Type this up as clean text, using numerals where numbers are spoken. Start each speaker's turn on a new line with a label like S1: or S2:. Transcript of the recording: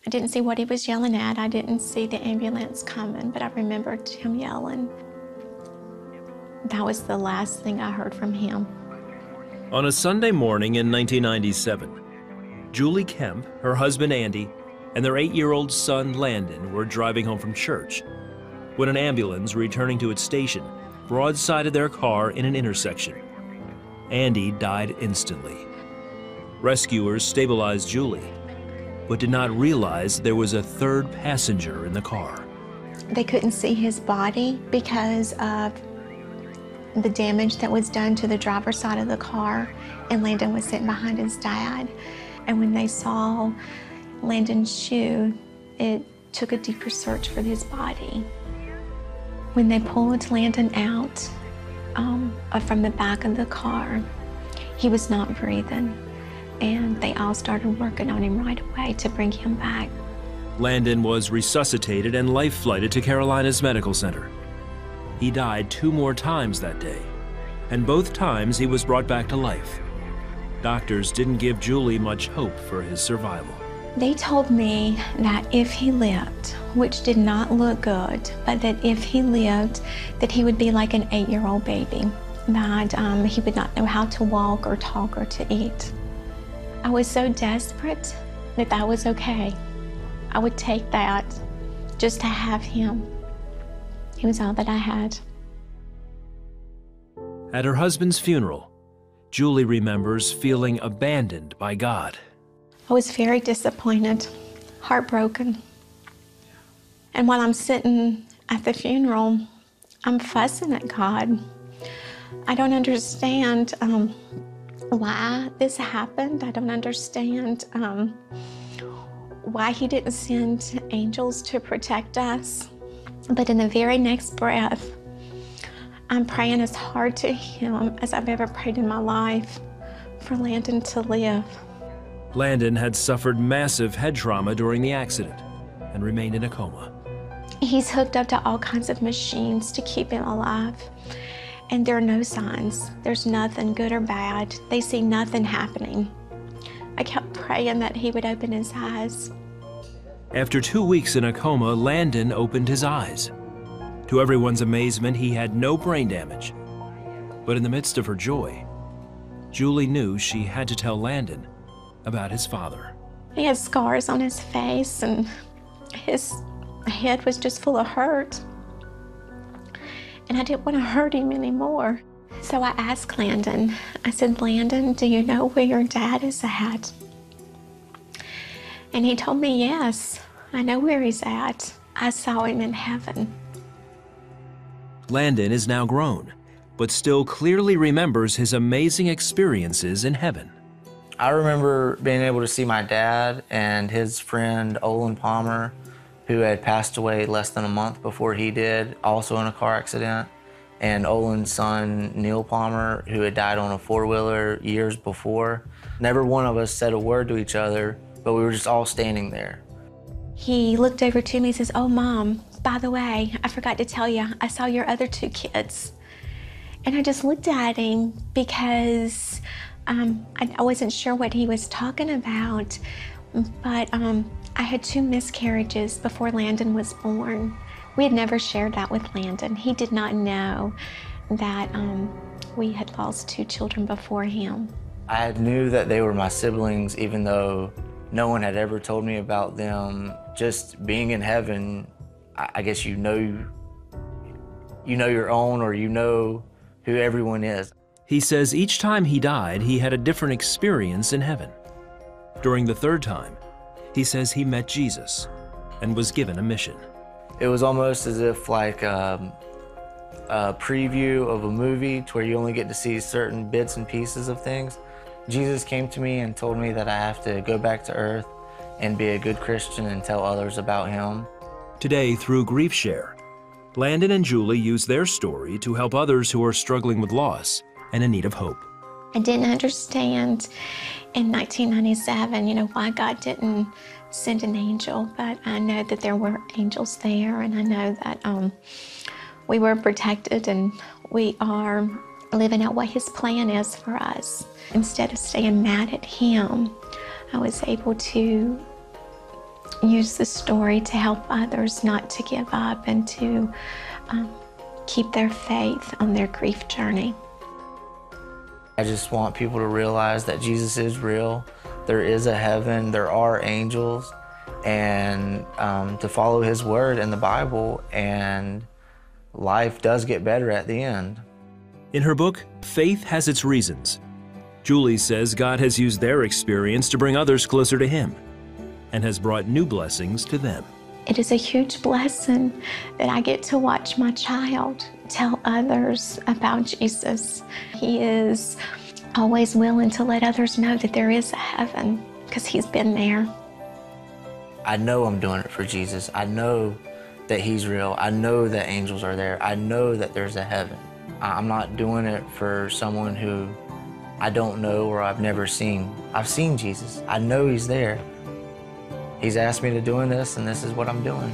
S1: I didn't see what he was yelling at. I didn't see the ambulance coming, but I remembered him yelling. That was the last thing I heard from him.
S2: On a Sunday morning in 1997, Julie Kemp, her husband Andy, and their 8-year-old son Landon were driving home from church when an ambulance returning to its station broadsided their car in an intersection. Andy died instantly. Rescuers stabilized Julie, but did not realize there was a third passenger in the car.
S1: They couldn't see his body because of the damage that was done to the driver's side of the car, and Landon was sitting behind his dad. And when they saw Landon's shoe, it took a deeper search for his body. When they pulled Landon out from the back of the car, he was not breathing, and they all started working on him right away to bring him back.
S2: Landon was resuscitated and life-flighted to Carolina's Medical Center. He died 2 more times that day, and both times he was brought back to life. Doctors didn't give Julie much hope for his survival.
S1: They told me that if he lived, which did not look good, but that if he lived, that he would be like an 8-year-old baby, that he would not know how to walk or talk or to eat. I was so desperate that that was okay. I would take that just to have him. He was all that I had.
S2: At her husband's funeral, Julie remembers feeling abandoned by God.
S1: I was very disappointed, heartbroken. And while I'm sitting at the funeral, I'm fussing at God. I don't understand why this happened. I don't understand why he didn't send angels to protect us. But in the very next breath, I'm praying as hard to him as I've ever prayed in my life for Landon to live.
S2: Landon had suffered massive head trauma during the accident and remained in a coma.
S1: He's hooked up to all kinds of machines to keep him alive, and there are no signs. There's nothing good or bad. They see nothing happening. I kept praying that he would open his eyes.
S2: After 2 weeks in a coma, Landon opened his eyes. To everyone's amazement, he had no brain damage. But in the midst of her joy, Julie knew she had to tell Landon about his father.
S1: He had scars on his face, and his head was just full of hurt. And I didn't want to hurt him anymore. So I asked Landon, I said, Landon, do you know where your dad is at? And he told me, yes, I know where he's at. I saw him in heaven.
S2: Landon is now grown, but still clearly remembers his amazing experiences in heaven.
S3: I remember being able to see my dad and his friend Olin Palmer, who had passed away less than a month before he did, also in a car accident, and Olin's son Neil Palmer, who had died on a 4-wheeler years before. Never one of us said a word to each other, but we were just all standing there.
S1: He looked over to me and says, oh, Mom, by the way, I forgot to tell you, I saw your other 2 kids. And I just looked at him because I wasn't sure what he was talking about, but I had 2 miscarriages before Landon was born. We had never shared that with Landon. He did not know that we had lost 2 children before him.
S3: I knew that they were my siblings, even though no one had ever told me about them. Just being in heaven, I guess you know your own, or you know who everyone is.
S2: He says each time he died, he had a different experience in heaven. During the 3rd time, he says he met Jesus and was given a mission.
S3: It was almost as if like a preview of a movie to where you only get to see certain bits and pieces of things. Jesus came to me and told me that I have to go back to earth and be a good Christian and tell others about him.
S2: Today, through Grief Share, Landon and Julie use their story to help others who are struggling with loss and in need of hope.
S1: I didn't understand in 1997, why God didn't send an angel, but I know that there were angels there, and I know that we were protected and we are living out what His plan is for us. Instead of staying mad at Him, I was able to use the story to help others not to give up and to keep their faith on their grief journey.
S3: I just want people to realize that Jesus is real. There is a heaven, there are angels, and to follow his word in the Bible, and life does get better at the end.
S2: In her book, Faith Has Its Reasons, Julie says God has used their experience to bring others closer to him and has brought new blessings to them.
S1: It is a huge blessing that I get to watch my child tell others about Jesus. He is always willing to let others know that there is a heaven because he's been there.
S3: I know I'm doing it for Jesus. I know that he's real. I know that angels are there. I know that there's a heaven. I'm not doing it for someone who I don't know or I've never seen. I've seen Jesus. I know he's there. He's asked me to doing this, and this is what I'm doing.